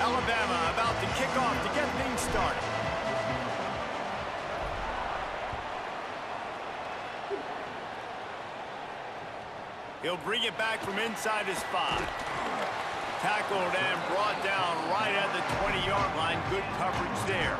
Alabama about to kick off to get things started. He'll bring it back from inside his 5. Tackled and brought down right at the 20-yard line. Good coverage there.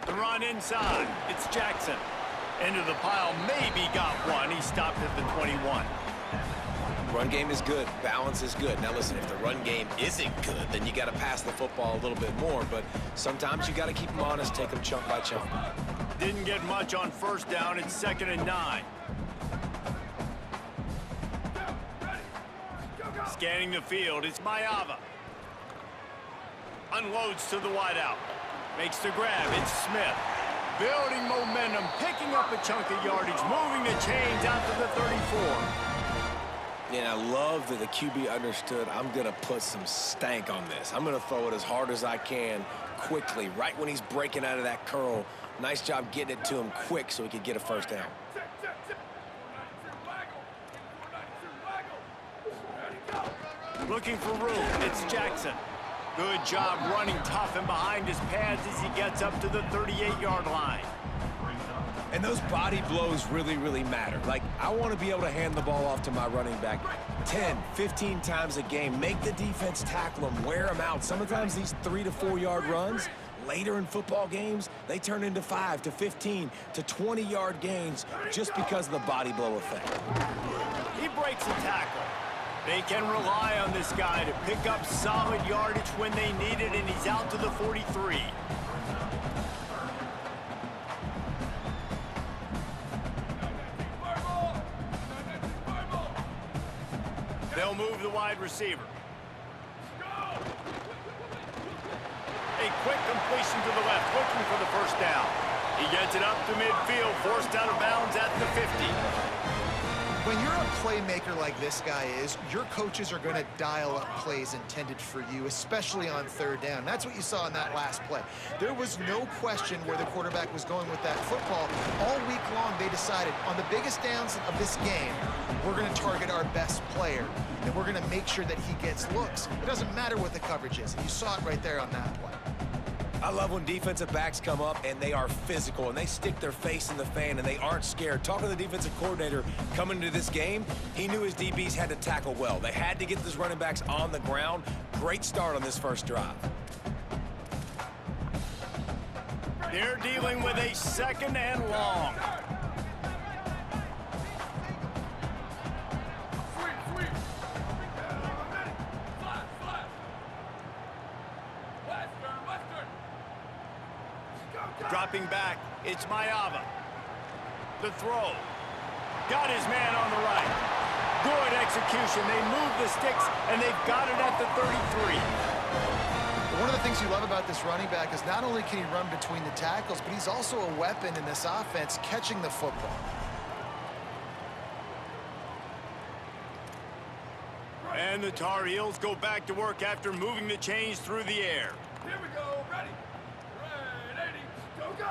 The run inside. It's Jackson. Into the pile. Maybe got one. He stopped at the 21. Run game is good. Balance is good. Now listen, if the run game isn't good, then you got to pass the football a little bit more. But sometimes you got to keep them honest, take them chunk by chunk. Didn't get much on first down. It's 2nd and 9. Scanning the field. It's Mayava. Unloads to the wideout. Makes the grab. It's Smith. Building momentum, picking up a chunk of yardage, moving the chains out to the 34. Yeah, I love that the QB understood I'm going to put some stank on this. I'm going to throw it as hard as I can quickly, right when he's breaking out of that curl. Nice job getting it to him quick so he could get a first down. Looking for room. It's Jackson. Good job running tough and behind his pads as he gets up to the 38-yard line. And those body blows really, really matter. Like, I want to be able to hand the ball off to my running back 10, 15 times a game. Make the defense tackle him, wear him out. Sometimes these 3 to 4 yard runs, later in football games, they turn into 5 to 15 to 20-yard gains just because of the body blow effect. He breaks a tackle. They can rely on this guy to pick up solid yardage when they need it, and he's out to the 43. They'll move the wide receiver. A quick completion to the left, looking for the first down. He gets it up to midfield, forced out of bounds at the 50. When you're a playmaker like this guy is, your coaches are going to dial up plays intended for you, especially on 3rd down. That's what you saw in that last play. There was no question where the quarterback was going with that football. All week long, they decided on the biggest downs of this game, we're going to target our best player, and we're going to make sure that he gets looks. It doesn't matter what the coverage is. You saw it right there on that play. I love when defensive backs come up and they are physical and they stick their face in the fan and they aren't scared. Talking to the defensive coordinator coming into this game, he knew his DBs had to tackle well. They had to get those running backs on the ground. Great start on this first drive. They're dealing with a 2nd and long. Dropping back, it's Mayava. The throw. Got his man on the right. Good execution. They move the sticks, and they've got it at the 33. One of the things you love about this running back is not only can he run between the tackles, but he's also a weapon in this offense, catching the football. And the Tar Heels go back to work after moving the chains through the air. Here we go. Ready. Go.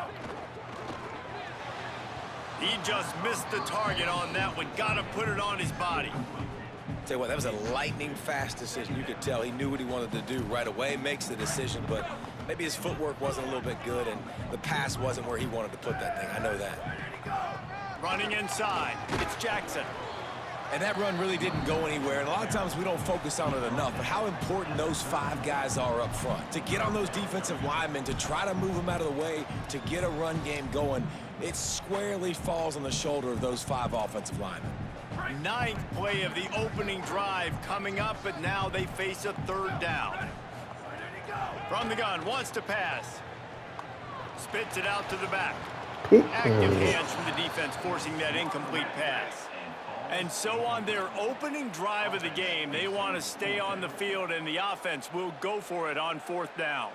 He just missed the target on that one. Got to put it on his body. Tell you what, that was a lightning fast decision. You could tell he knew what he wanted to do right away, makes the decision, but maybe his footwork wasn't a little bit good and the pass wasn't where he wanted to put that thing. I know that. Running inside, it's Jackson. And that run really didn't go anywhere. And a lot of times we don't focus on it enough, but how important those 5 guys are up front. To get on those defensive linemen, to try to move them out of the way, to get a run game going, it squarely falls on the shoulder of those 5 offensive linemen. 9th play of the opening drive coming up, but now they face a 3rd down. From the gun, wants to pass. Spits it out to the back. Active hands from the defense forcing that incomplete pass. And so on their opening drive of the game, they want to stay on the field, and the offense will go for it on 4th down.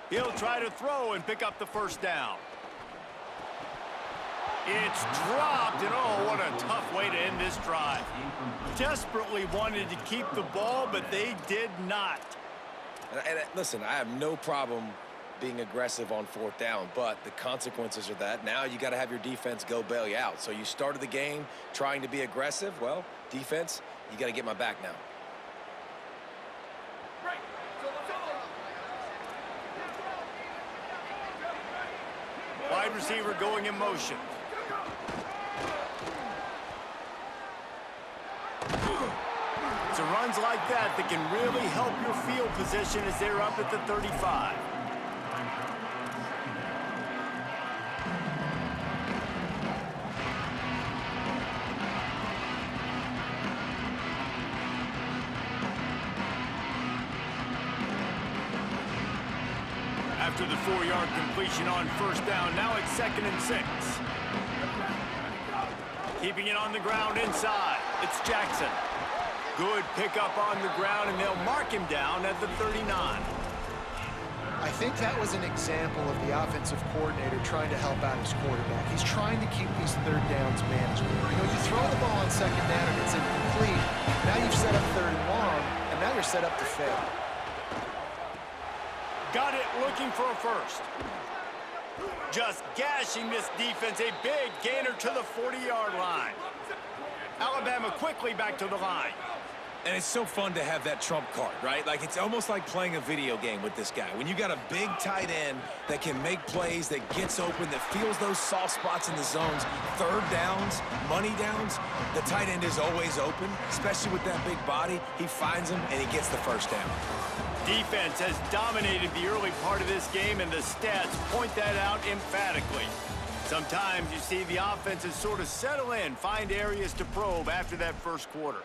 He'll try to throw and pick up the first down. It's dropped, and oh, what a tough way to end this drive. Desperately wanted to keep the ball, but they did not. And listen, I have no problem being aggressive on 4th down, but the consequences are that now you got to have your defense go bail you out. So you started the game trying to be aggressive. Well, defense, you got to get my back now. Wide receiver going in motion. It's runs like that that can really help your field position as they're up at the 35. After the 4-yard completion on 1st down, now it's 2nd and 6. Keeping it on the ground inside. It's Jackson. Good pickup on the ground, and they'll mark him down at the 39. I think that was an example of the offensive coordinator trying to help out his quarterback. He's trying to keep these 3rd downs manageable. You know, you throw the ball on 2nd down and it's incomplete. Now you've set up 3rd and long, and now you're set up to fail. Got it, looking for a first. Just gashing this defense, a big gainer to the 40-yard line. Alabama quickly back to the line. And it's so fun to have that trump card, right? Like, it's almost like playing a video game with this guy. When you got a big tight end that can make plays, that gets open, that feels those soft spots in the zones, 3rd downs, money downs, the tight end is always open, especially with that big body. He finds him, and he gets the first down. Defense has dominated the early part of this game, and the stats point that out emphatically. Sometimes you see the offenses sort of settle in, find areas to probe after that first quarter.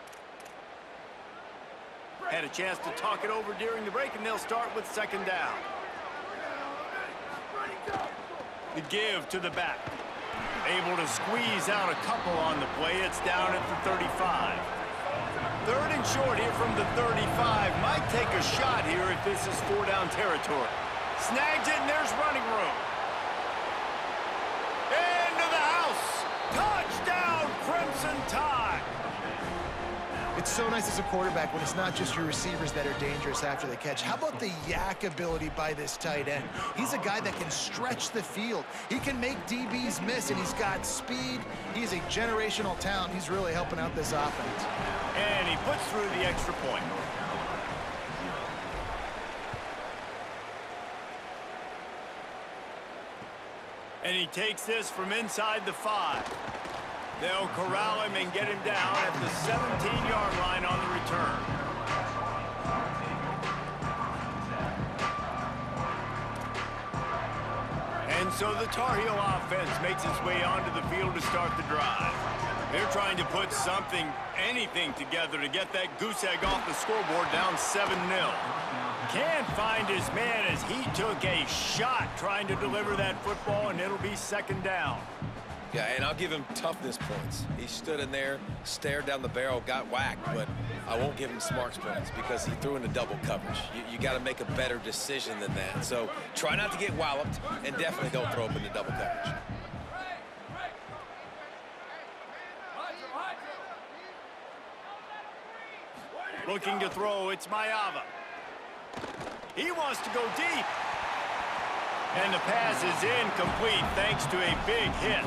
Had a chance to talk it over during the break, and they'll start with 2nd down. The give to the back. Able to squeeze out a couple on the play. It's down at the 35. 3rd and short here from the 35. Might take a shot here if this is 4-down territory. Snags it, and there's running room. Into the house. Touchdown, Crimson Tide. It's so nice as a quarterback when it's not just your receivers that are dangerous after the catch. How about the yak ability by this tight end? He's a guy that can stretch the field. He can make DBs miss, and he's got speed. He's a generational talent. He's really helping out this offense. And he puts through the extra point. And he takes this from inside the 5. They'll corral him and get him down at the 17-yard line on the return. And so the Tar Heel offense makes its way onto the field to start the drive. They're trying to put something, anything together to get that goose egg off the scoreboard down 7-0. Can't find his man as he took a shot trying to deliver that football, and it'll be 2nd down. Yeah, and I'll give him toughness points. He stood in there, stared down the barrel, got whacked, but I won't give him smarts points because he threw into double coverage. You got to make a better decision than that. So try not to get walloped, and definitely don't throw up into double coverage. Looking to throw, it's Maiava. He wants to go deep. And the pass is incomplete thanks to a big hit.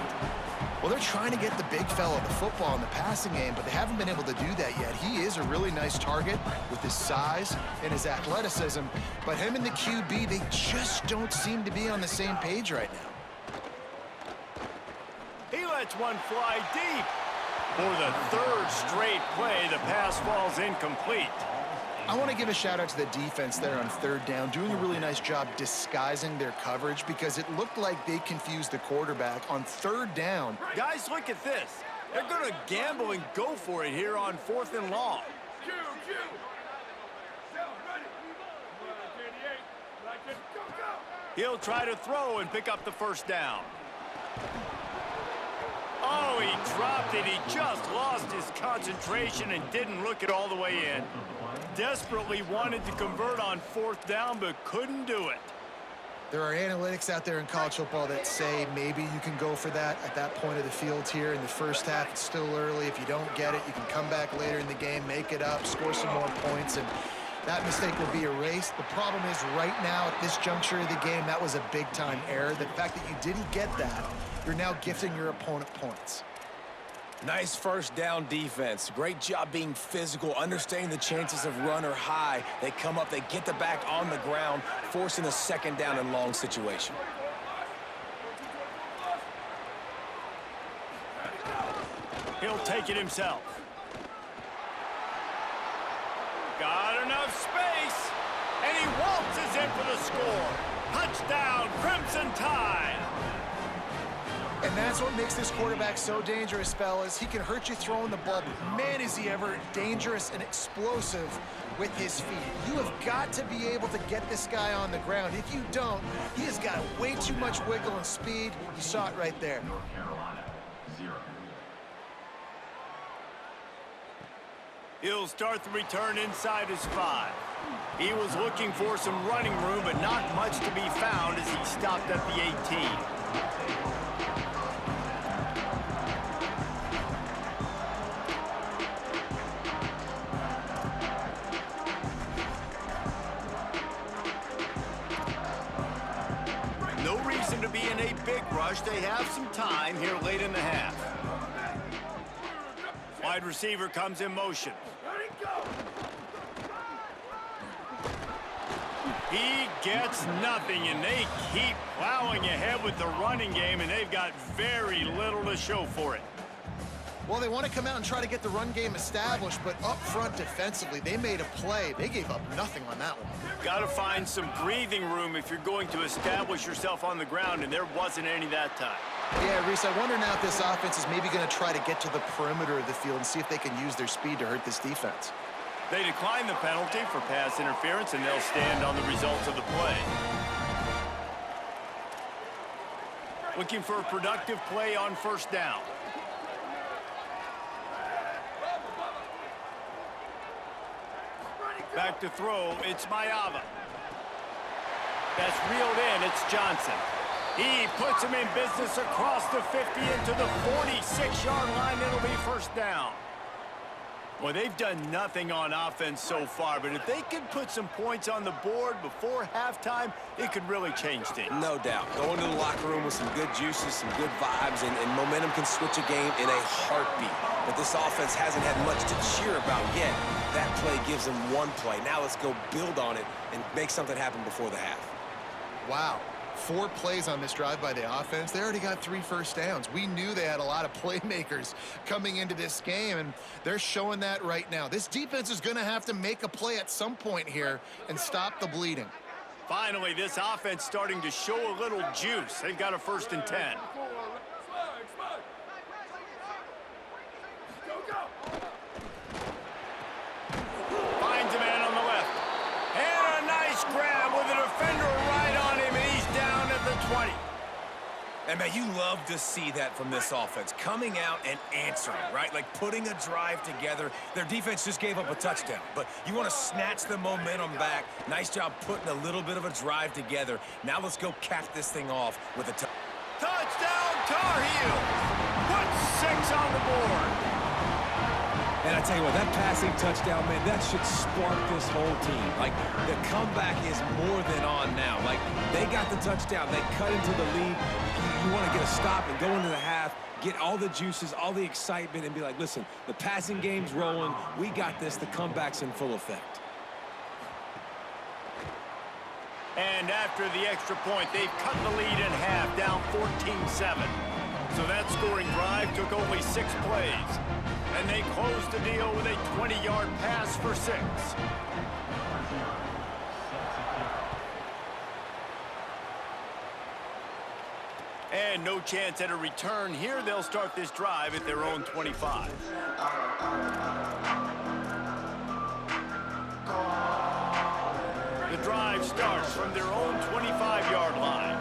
Well, they're trying to get the big fella the football in the passing game, but they haven't been able to do that yet. He is a really nice target with his size and his athleticism, but him and the QB, they just don't seem to be on the same page right now. He lets one fly deep. For the 3rd straight play, the pass falls incomplete. I want to give a shout out to the defense there on 3rd down, doing a really nice job disguising their coverage because it looked like they confused the quarterback on 3rd down. Guys, look at this. They're going to gamble and go for it here on 4th and long. He'll try to throw and pick up the first down. Oh, he dropped it. He just lost his concentration and didn't look it all the way in. Desperately wanted to convert on 4th down, but couldn't do it. There are analytics out there in college football that say maybe you can go for that at that point of the field here in the first half. It's still early. If you don't get it, you can come back later in the game, make it up, score some more points, and that mistake will be erased. The problem is right now at this juncture of the game, that was a big-time error. The fact that you didn't get that, you're now gifting your opponent points. Nice first down defense. Great job being physical, understanding the chances of run or high. They come up, they get the back on the ground, forcing a 2nd down and long situation. He'll take it himself. Got enough space, and he waltzes in for the score. Touchdown, Crimson Tide. And that's what makes this quarterback so dangerous, fellas. He can hurt you throwing the ball, but man, is he ever dangerous and explosive with his feet. You have got to be able to get this guy on the ground. If you don't, he has got way too much wiggle and speed. You saw it right there. He'll start the return inside his 5. He was looking for some running room, but not much to be found as he stopped at the 18. No reason to be in a big rush. They have some time here late in the half. Wide receiver comes in motion. He gets nothing, and they keep plowing ahead with the running game, and they've got very little to show for it. Well, they want to come out and try to get the run game established, but up front defensively, they made a play. They gave up nothing on that one. Got to find some breathing room if you're going to establish yourself on the ground, and there wasn't any that time. Yeah, Reese, I wonder now if this offense is maybe going to try to get to the perimeter of the field and see if they can use their speed to hurt this defense. They decline the penalty for pass interference, and they'll stand on the results of the play. Looking for a productive play on 1st down. Back to throw, it's Maava. That's reeled in, it's Johnson. He puts him in business across the 50 into the 46-yard line. It'll be 1st down. Well, they've done nothing on offense so far, but if they can put some points on the board before halftime, it could really change things. No doubt. Going to the locker room with some good juices, some good vibes, and momentum can switch a game in a heartbeat. But this offense hasn't had much to cheer about yet. That play gives them one play. Now let's go build on it and make something happen before the half. Wow. 4 plays on this drive by the offense. They already got 3 first downs. We knew they had a lot of playmakers coming into this game, and they're showing that right now. This defense is going to have to make a play at some point here and stop the bleeding. Finally, this offense starting to show a little juice. They've got a 1st and 10. Finds a man on the left. And a nice grab with a defender right on him, and he's down at the 20. And, man, you love to see that from this offense, coming out and answering, right? Like putting a drive together. Their defense just gave up a touchdown, but you want to snatch the momentum back. Nice job putting a little bit of a drive together. Now let's go cap this thing off with a touchdown, Tar Heels! Put 6 on the board. And I tell you what, that passing touchdown, man, that should spark this whole team. Like, the comeback is more than on now. Like, they got the touchdown. They cut into the lead. You want to get a stop and go into the half, get all the juices, all the excitement, and be like, listen, the passing game's rolling. We got this. The comeback's in full effect. And after the extra point, they've cut the lead in half, down 14-7. So that scoring drive took only 6 plays. And they closed the deal with a 20-yard pass for 6. And no chance at a return here. They'll start this drive at their own 25. The drive starts from their own 25-yard line.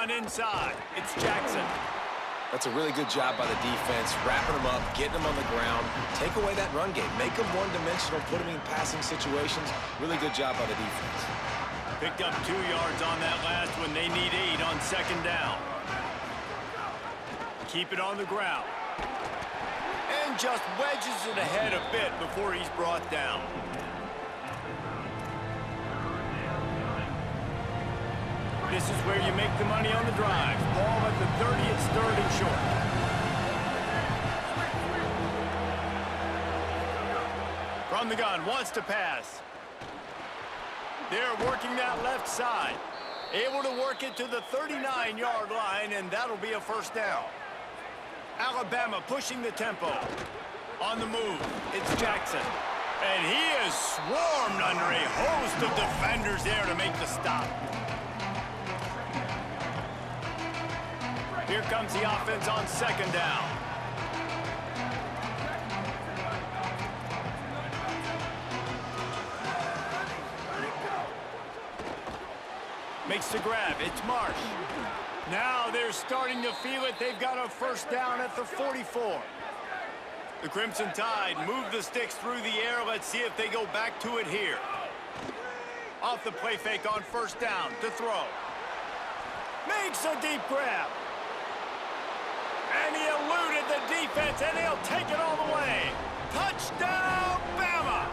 on inside. It's Jackson. That's a really good job by the defense, wrapping them up, getting them on the ground. Take away that run game. Make them one-dimensional, put them in passing situations. Really good job by the defense. Picked up 2 yards on that last one. They need 8 on second down. Keep it on the ground. And just wedges it ahead a bit before he's brought down. This is where you make the money on the drive. Ball at the 30, it's 3rd and short. From the gun, wants to pass. They're working that left side. Able to work it to the 39-yard line, and that'll be a first down. Alabama pushing the tempo. On the move, it's Jackson. And he is swarmed under a host of defenders there to make the stop. Here comes the offense on second down. Makes the grab. It's Marsh. Now they're starting to feel it. They've got a first down at the 44. The Crimson Tide move the sticks through the air. Let's see if they go back to it here. Off the play fake on first down to throw. Makes a deep grab. And he eluded the defense, and he'll take it all the way. Touchdown, Bama!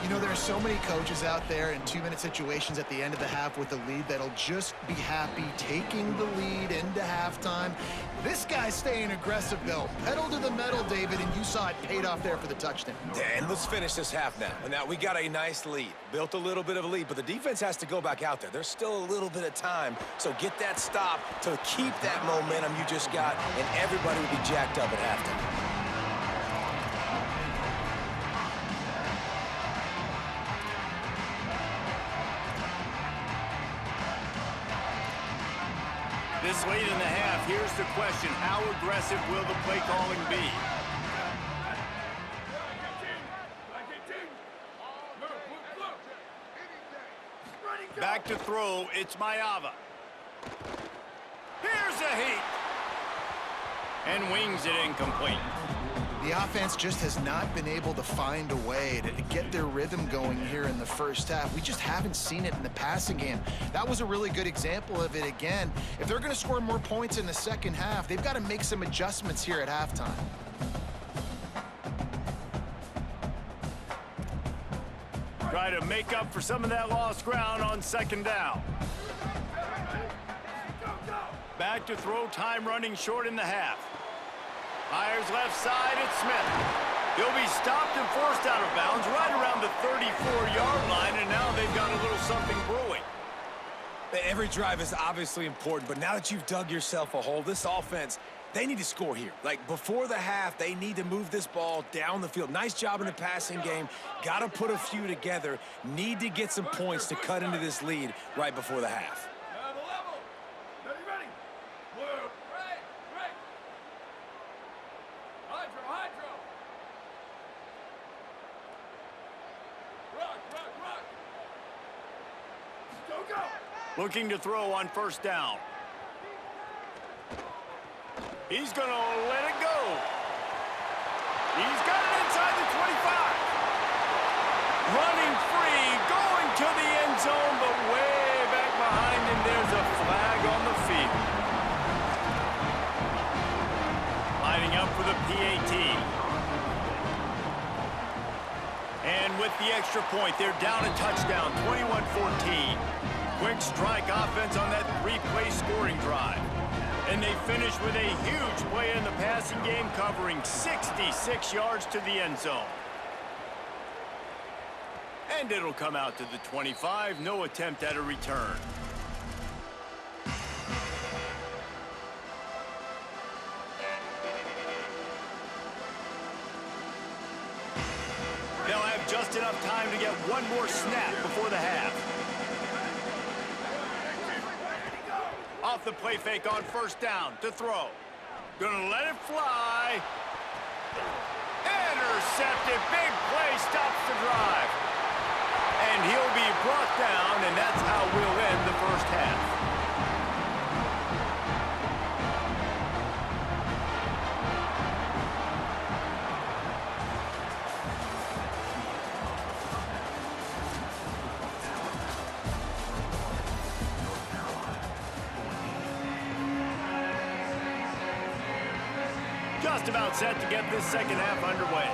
You know, there are so many coaches out there in 2-minute situations at the end of the half with a lead that'll just be happy taking the lead into halftime. This guy's staying aggressive, though. Pedal to the metal, David, and you saw it paid off there for the touchdown. And let's finish this half now. Now, we got a nice lead. Built a little bit of a lead, but the defense has to go back out there. There's still a little bit of time, so get that stop to keep that momentum you just got, and everybody will be jacked up at halftime. This late in the half, here's the question. How aggressive will the play calling be? Back to throw, it's Maiava. Here's a heat. And wings it incomplete. The offense just has not been able to find a way to get their rhythm going here in the first half. We just haven't seen it in the passing game. That was a really good example of it again. If they're going to score more points in the second half, they've got to make some adjustments here at halftime. Try to make up for some of that lost ground on second down. Back to throw, time running short in the half. Fires left side, it's Smith. He'll be stopped and forced out of bounds right around the 34-yard line, and now they've got a little something brewing. Every drive is obviously important, but now that you've dug yourself a hole, this offense, they need to score here. Like, before the half, they need to move this ball down the field. Nice job in the passing game. Got to put a few together. Need to get some points to cut into this lead right before the half. Looking to throw on first down. He's going to let it go. He's got it inside the 25. Running free, going to the end zone, but way back behind him, there's a flag on the field. Lining up for the PAT. And with the extra point, they're down a touchdown, 21-14. Quick strike offense on that 3-play scoring drive. And they finish with a huge play in the passing game, covering 66 yards to the end zone. And it'll come out to the 25, no attempt at a return. They'll have just enough time to get one more snap before the half. Off the play fake on first down to throw. Gonna let it fly. Intercepted. Big play stops the drive. And he'll be brought down, and that's how we'll end the first half. just about set to get this second half underway.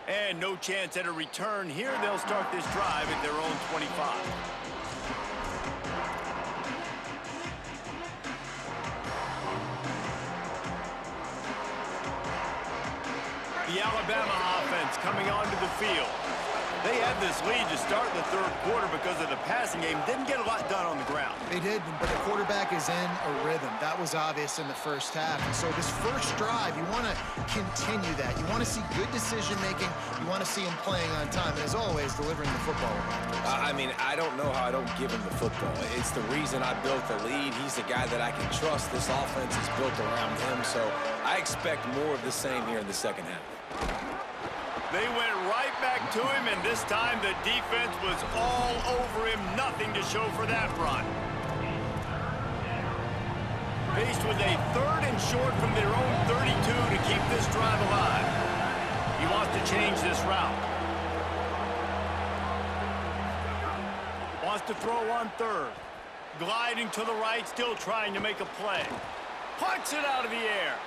And no chance at a return here. They'll start this drive at their own 25. The Alabama offense coming onto the field. They had this lead to start the third quarter because of the passing game. Didn't get a lot done on the ground. They did, but the quarterback is in a rhythm. That was obvious in the first half. And so this first drive, you want to continue that. You want to see good decision-making. You want to see him playing on time. And as always, delivering the football. I mean, I don't know how I don't give him the football. It's the reason I built the lead. He's the guy that I can trust. This offense is built around him. So I expect more of the same here in the second half. They went right back to him, and this time the defense was all over him. Nothing to show for that run. Faced with a third and short from their own 32 to keep this drive alive. He wants to change this route. Wants to throw on third. Gliding to the right, still trying to make a play. Puts it out of the air.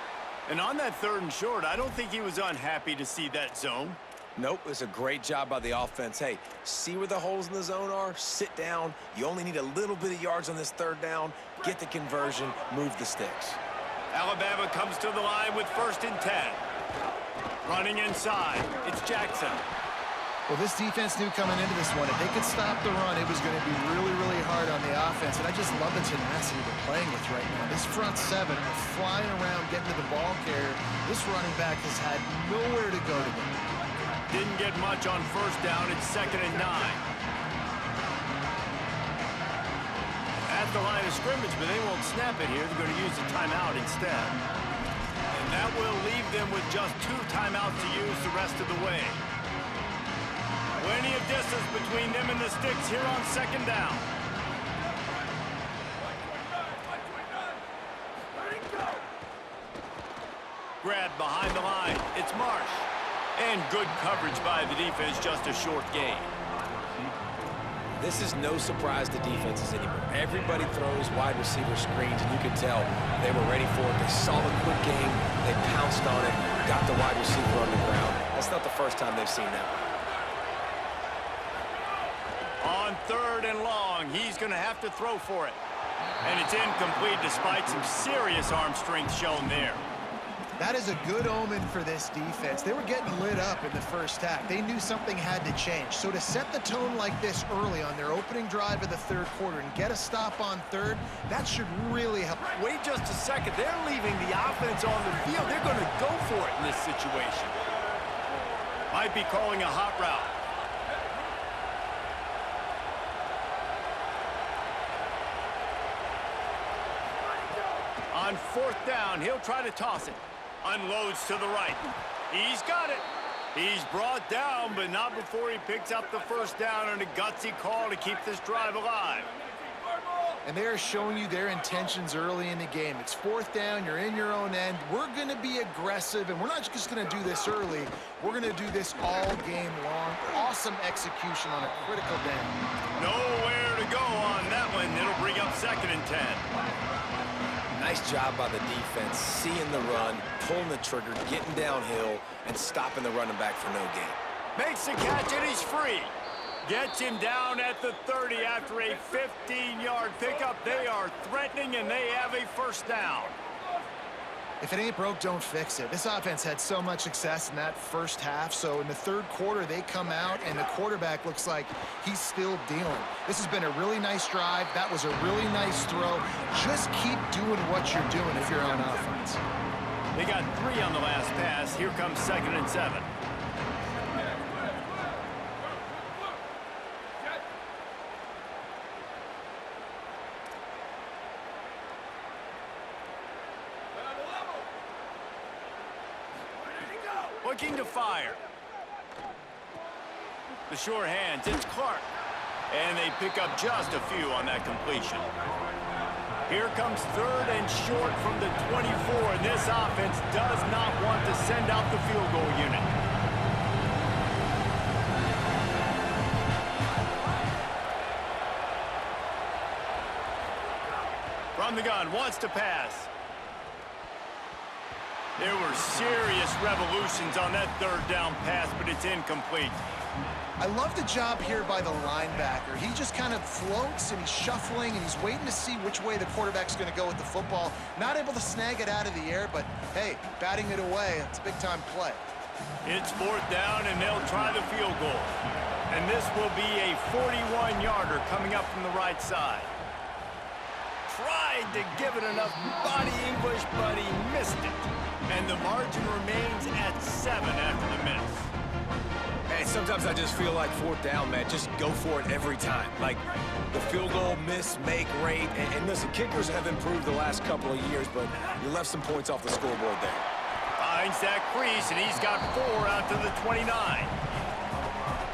And on that third and short, I don't think he was unhappy to see that zone. Nope, it's a great job by the offense. Hey, see where the holes in the zone are? Sit down. You only need a little bit of yards on this third down. Get the conversion, move the sticks. Alabama comes to the line with 1st and 10. Running inside, it's Jackson. Well, this defense knew coming into this one, if they could stop the run, it was going to be really, really hard on the offense. And I just love the tenacity they're playing with right now. This front seven are flying around, getting to the ball carrier. This running back has had nowhere to go today. Didn't get much on 1st down. It's 2nd and 9. At the line of scrimmage, but they won't snap it here. They're going to use a timeout instead. And that will leave them with just 2 timeouts to use the rest of the way. Plenty of distance between them and the sticks here on 2nd down. Grab behind the line. It's Marsh. And good coverage by the defense, just a short gain. This is no surprise to defenses anymore. Everybody throws wide receiver screens, and you can tell they were ready for it. They saw the quick game. They pounced on it, got the wide receiver on the ground. That's not the first time they've seen that. On 3rd and long, he's going to have to throw for it. And it's incomplete despite some serious arm strength shown there. That is a good omen for this defense. They were getting lit up in the first half. They knew something had to change. So to set the tone like this early on their opening drive of the third quarter and get a stop on third, that should really help. Wait just a second. They're leaving the offense on the field. They're going to go for it in this situation. Might be calling a hot route. On 4th down, he'll try to toss it. Unloads to the right. He's got it. He's brought down, but not before he picks up the 1st down on a gutsy call to keep this drive alive. And they're showing you their intentions early in the game. It's 4th down, you're in your own end. We're going to be aggressive, and we're not just going to do this early. We're going to do this all game long. Awesome execution on a critical down. Nowhere to go on that one. It'll bring up 2nd and 10. Nice job by the defense, seeing the run, pulling the trigger, getting downhill, and stopping the running back for no gain. Makes the catch, and he's free. Gets him down at the 30 after a 15-yard pickup. They are threatening, and they have a 1st down. If it ain't broke, don't fix it. This offense had so much success in that first half, so in the third quarter, they come out, and the quarterback looks like he's still dealing. This has been a really nice drive. That was a really nice throw. Just keep doing what you're doing if you're on offense. They got 3 on the last pass. Here comes 2nd and 7. Looking to fire. The sure hands, it's Clark. And they pick up just a few on that completion. Here comes 3rd and short from the 24. And this offense does not want to send out the field goal unit. On the gun, wants to pass. There were serious revolutions on that third down pass, but it's incomplete. I love the job here by the linebacker. He just kind of floats and he's shuffling and he's waiting to see which way the quarterback's going to go with the football. Not able to snag it out of the air, but hey, batting it away, it's a big-time play. It's fourth down, and they'll try the field goal. And this will be a 41-yarder coming up from the right side. Tried to give it enough body English, but he missed it. And the margin remains at 7 after the miss. Hey, sometimes I just feel like fourth down, man. Just go for it every time. Like the field goal miss, make rate. And listen, kickers have improved the last couple of years, but you left some points off the scoreboard there. Finds that crease, and he's got 4 out to the 29.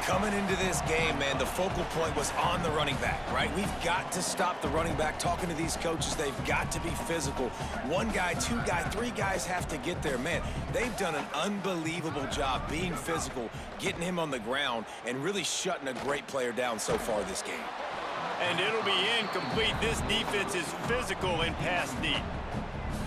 Coming into this game, man, the focal point was on the running back, right? We've got to stop the running back. Talking to these coaches, they've got to be physical. 1 guy, 2 guy, 3 guys have to get there. Man, they've done an unbelievable job being physical, getting him on the ground, and really shutting a great player down so far this game. And it'll be incomplete. This defense is physical in pass deep.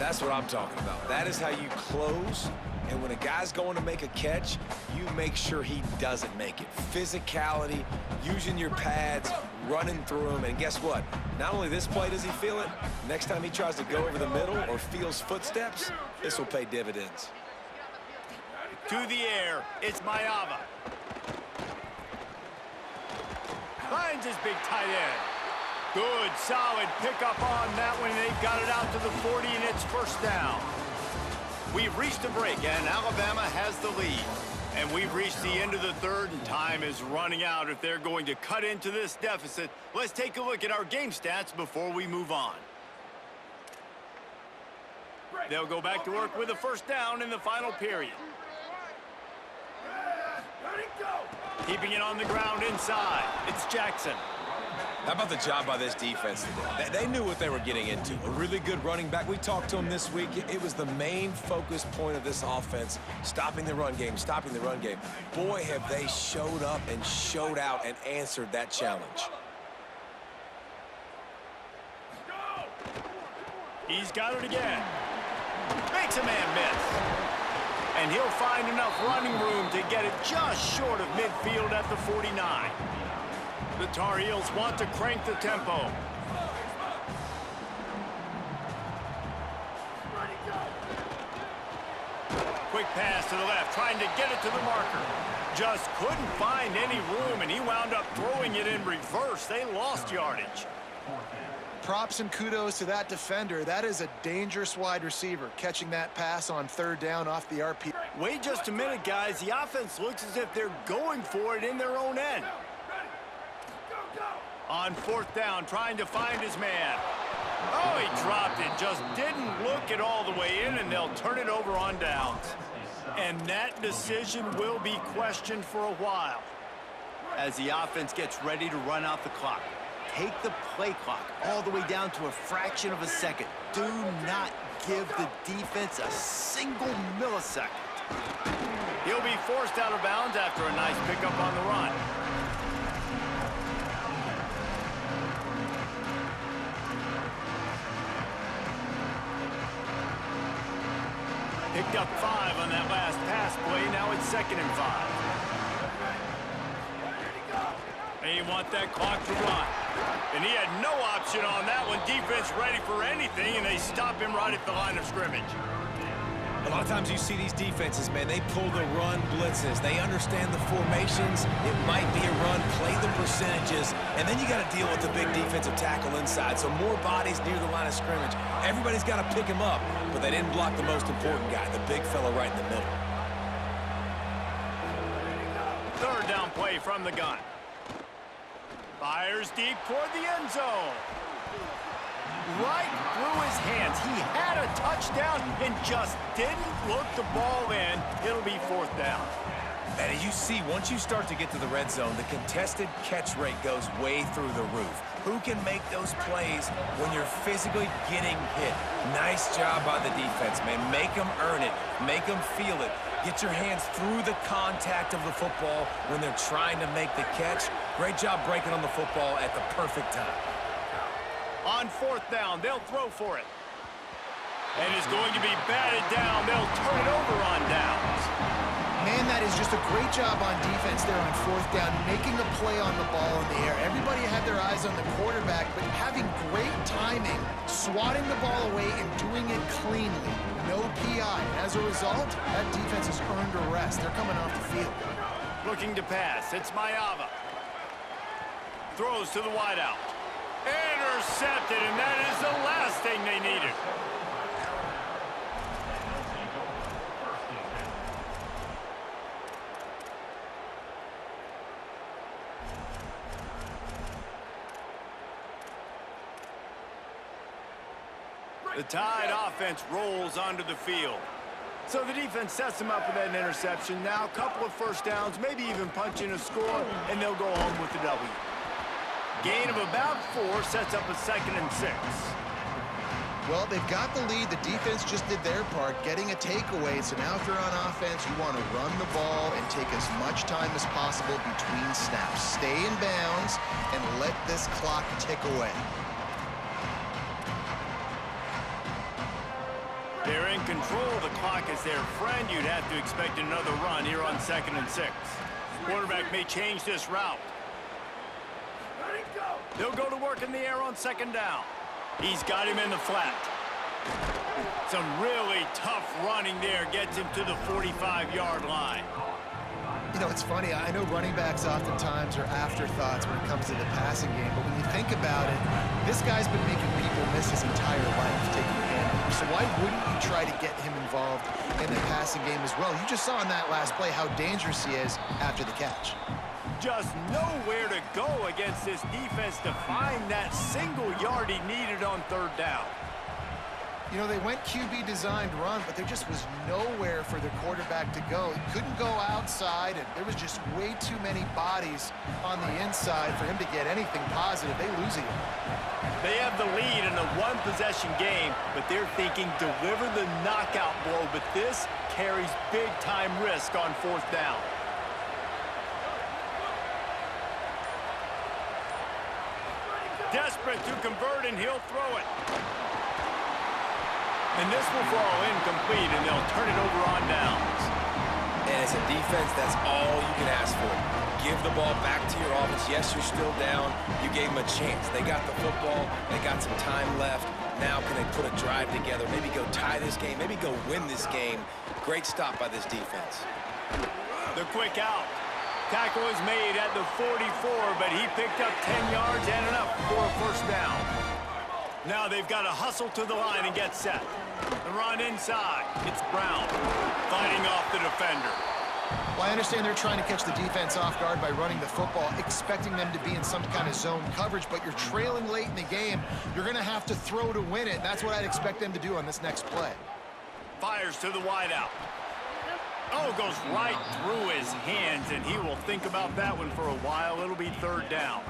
That's what I'm talking about. That is how you close. And when a guy's going to make a catch, you make sure he doesn't make it. Physicality, using your pads, running through them. And guess what? Not only this play does he feel it, next time he tries to go over the middle or feels footsteps, this will pay dividends. To the air, it's Mayava. Finds his big tight end. Good, solid pickup on that one. They've got it out to the 40, and it's first down. We've reached a break, and Alabama has the lead. And we've reached the end of the third, and time is running out if they're going to cut into this deficit. Let's take a look at our game stats before we move on. They'll go back to work with a first down in the final period. Keeping it on the ground inside. It's Jackson. How about the job by this defense today? They knew what they were getting into. A really good running back. We talked to him this week. It was the main focus point of this offense, stopping the run game, stopping the run game. Boy, have they showed up and showed out and answered that challenge. He's got it again. Makes a man miss. And he'll find enough running room to get it just short of midfield at the 49. The Tar Heels want to crank the tempo. Quick pass to the left, trying to get it to the marker. Just couldn't find any room, and he wound up throwing it in reverse. They lost yardage. Props and kudos to that defender. That is a dangerous wide receiver, catching that pass on third down off the RP. Wait just a minute, guys. The offense looks as if they're going for it in their own end. On fourth down, trying to find his man. Oh, he dropped it. Just didn't look it all the way in, and they'll turn it over on downs. And that decision will be questioned for a while as the offense gets ready to run out the clock. Take the play clock all the way down to a fraction of a second. Do not give the defense a single millisecond. He'll be forced out of bounds after a nice pickup on the run. Picked up 5 on that last pass play. Now it's 2nd and 5. They want that clock to run. And he had no option on that one. Defense ready for anything, and they stop him right at the line of scrimmage. A lot of times you see these defenses, man, they pull the run blitzes. They understand the formations. It might be a run, play the percentages, and then you got to deal with the big defensive tackle inside. So more bodies near the line of scrimmage. Everybody's got to pick him up, but they didn't block the most important guy, the big fella right in the middle. Third down play from the gun. Fires deep toward the end zone. Right through his hands. He had a touchdown and just didn't look the ball in. It'll be 4th down. And as you see, once you start to get to the red zone, the contested catch rate goes way through the roof. Who can make those plays when you're physically getting hit? Nice job by the defense, man. Make them earn it. Make them feel it. Get your hands through the contact of the football when they're trying to make the catch. Great job breaking on the football at the perfect time. On 4th down, they'll throw for it. And it's going to be batted down. They'll turn it over on downs. Man, that is just a great job on defense there on 4th down, making a play on the ball in the air. Everybody had their eyes on the quarterback, but having great timing, swatting the ball away and doing it cleanly. No PI. As a result, that defense has earned a rest. They're coming off the field. Looking to pass. It's Maiava. Throws to the wideout. Intercepted, and that is the last thing they needed. The Tide offense rolls onto the field. So the defense sets them up with that interception. Now a couple of first downs, maybe even punch in a score, and they'll go home with the W. Gain of about 4 sets up a 2nd and 6. Well, they've got the lead. The defense just did their part, getting a takeaway. So now if you're on offense, you want to run the ball and take as much time as possible between snaps. Stay in bounds and let this clock tick away. They're in control of the clock as their friend. You'd have to expect another run here on 2nd and 6. Quarterback may change this route. They'll go to work in the air on 2nd down. He's got him in the flat. Some really tough running there gets him to the 45-yard line. You know, it's funny. I know running backs oftentimes are afterthoughts when it comes to the passing game, but when you think about it, this guy's been making people miss his entire life taking handoffs. So why wouldn't you try to get him involved in the passing game as well? You just saw in that last play how dangerous he is after the catch. Just nowhere to go against this defense to find that single yard he needed on 3rd down. You know, they went QB designed run, but there just was nowhere for the quarterback to go. He couldn't go outside, and there was just way too many bodies on the inside for him to get anything positive. They lose it. They have the lead in a one-possession game, but they're thinking deliver the knockout blow, but this carries big-time risk on 4th down. Desperate to convert, and he'll throw it. And this will fall incomplete, and they'll turn it over on downs. And as a defense, that's all you can ask for. Give the ball back to your offense. Yes, you're still down. You gave them a chance. They got the football. They got some time left. Now can they put a drive together? Maybe go tie this game. Maybe go win this game. Great stop by this defense. The quick out. Tackle is made at the 44, but he picked up 10 yards and enough for a 1st down. Now they've got to hustle to the line and get set. The run inside. It's Brown fighting off the defender. Well, I understand they're trying to catch the defense off guard by running the football, expecting them to be in some kind of zone coverage, but you're trailing late in the game. You're going to have to throw to win it. That's what I'd expect them to do on this next play. Fires to the wideout. Oh, goes right through his hands, and he will think about that one for a while. It'll be 3rd down.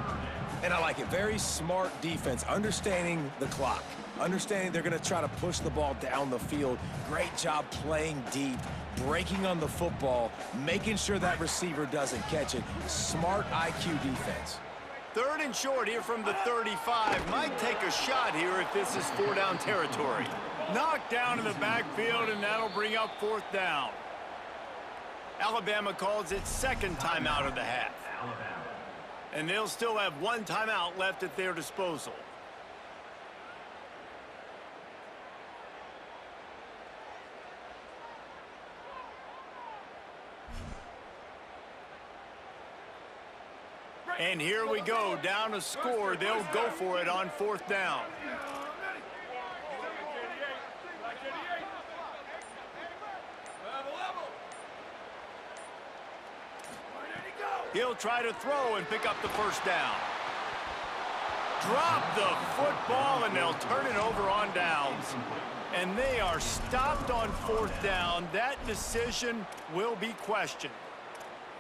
And I like it. Very smart defense, understanding the clock, understanding they're going to try to push the ball down the field. Great job playing deep, breaking on the football, making sure that receiver doesn't catch it. Smart IQ defense. 3rd and short here from the 35. Might take a shot here if this is 4-down territory. Knocked down in the backfield, and that'll bring up 4th down. Alabama calls it 2nd timeout of the half. And they'll still have 1 timeout left at their disposal. And here we go, down a score. They'll go for it on 4th down. He'll try to throw and pick up the 1st down. Drop the football, and they'll turn it over on downs. And they are stopped on 4th down. That decision will be questioned.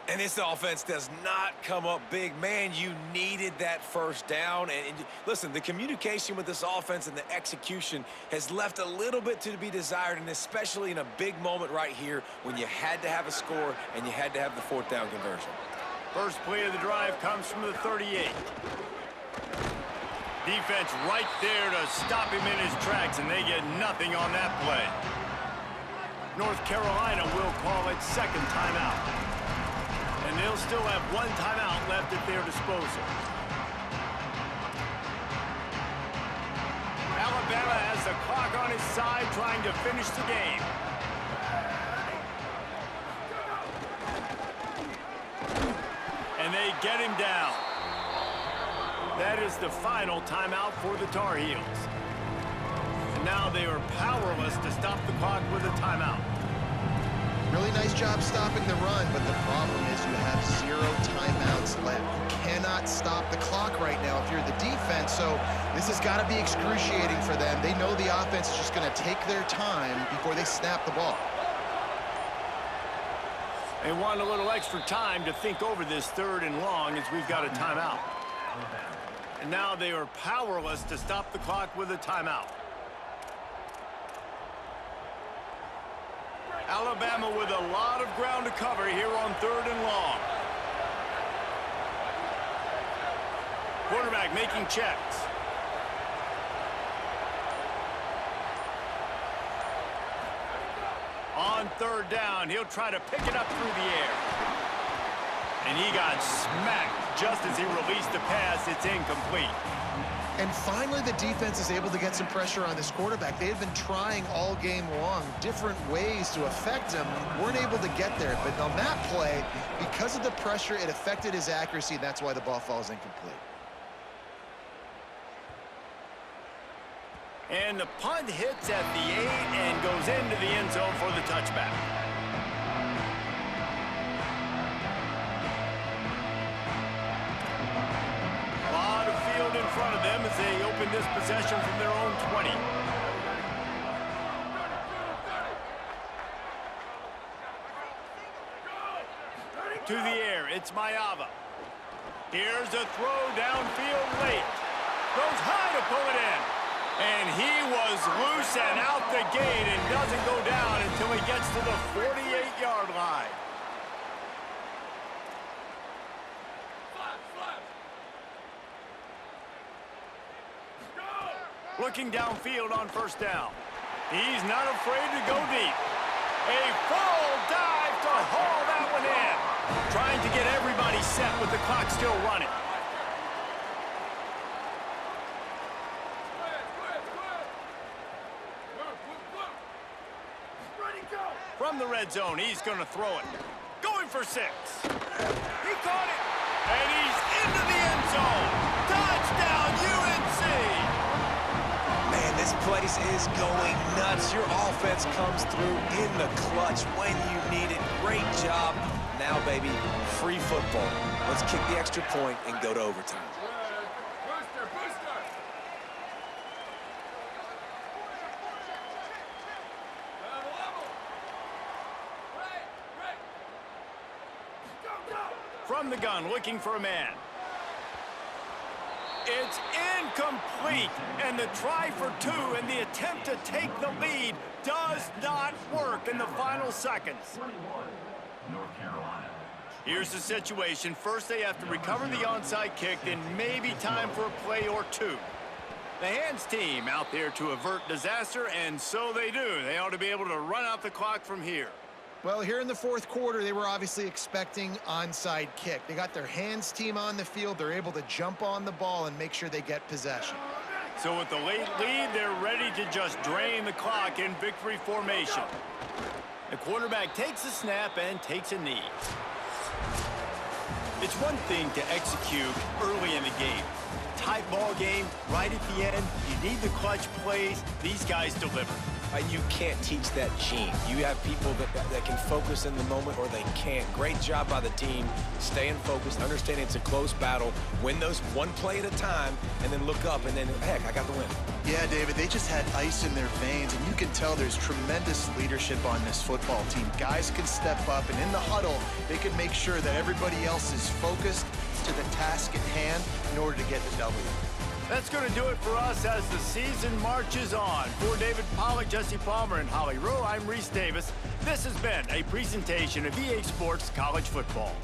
And this offense does not come up big. Man, you needed that 1st down. And listen, the communication with this offense and the execution has left a little bit to be desired, and especially in a big moment right here when you had to have a score and you had to have the 4th down conversion. First play of the drive comes from the 38. Defense right there to stop him in his tracks, and they get nothing on that play. North Carolina will call its second timeout. And they'll still have one timeout left at their disposal. Alabama has the clock on his side, trying to finish the game. And they get him down. That is the final timeout for the Tar Heels. And now they are powerless to stop the clock with a timeout. Really nice job stopping the run, but the problem is you have 0 timeouts left. You cannot stop the clock right now if you're the defense, so this has got to be excruciating for them. They know the offense is just going to take their time before they snap the ball. They want a little extra time to think over this 3rd and long as we've got a timeout. And now they are powerless to stop the clock with a timeout. Alabama with a lot of ground to cover here on 3rd and long. Quarterback making checks. On 3rd down, he'll try to pick it up through the air. And he got smacked just as he released the pass. It's incomplete. And finally, the defense is able to get some pressure on this quarterback. They had been trying all game long different ways to affect him. Weren't able to get there. But on that play, because of the pressure, it affected his accuracy. And that's why the ball falls incomplete. And the punt hits at the 8 and goes into the end zone for the touchback. A lot of field in front of them as they open this possession from their own 20. To the air, it's Maiava. Here's a throw downfield late. Goes high to pull it in. And he was loose and out the gate and doesn't go down until he gets to the 48-yard line. Looking downfield on 1st down. He's not afraid to go deep. A full dive to haul that one in. Trying to get everybody set with the clock still running. From the red zone, he's going to throw it. Going for 6. He caught it. And he's into the end zone. Touchdown, UNC. Man, this place is going nuts. Your offense comes through in the clutch when you need it. Great job. Now, baby, free football. Let's kick the extra point and go to overtime. From the gun, looking for a man. It's incomplete, and the try for 2 and the attempt to take the lead does not work in the final seconds. Here's the situation. First, they have to recover the onside kick, then maybe time for a play or 2. The hands team out there to avert disaster, and so they do. They ought to be able to run out the clock from here. Well, here in the 4th quarter, they were obviously expecting onside kick. They got their hands team on the field. They're able to jump on the ball and make sure they get possession. So with the late lead, they're ready to just drain the clock in victory formation. The quarterback takes a snap and takes a knee. It's one thing to execute early in the game. Tight ball game, right at the end, you need the clutch plays. These guys deliver. You can't teach that gene. You have people that can focus in the moment or they can't. Great job by the team, staying focused, understanding it's a close battle, win those one play at a time, and then look up, and then, heck, I got the win. Yeah, David, they just had ice in their veins, and you can tell there's tremendous leadership on this football team. Guys can step up, and in the huddle, they can make sure that everybody else is focused to the task at hand in order to get the W. That's going to do it for us as the season marches on. For David Pollack, Jesse Palmer, and Holly Rowe, I'm Reese Davis. This has been a presentation of EA Sports College Football.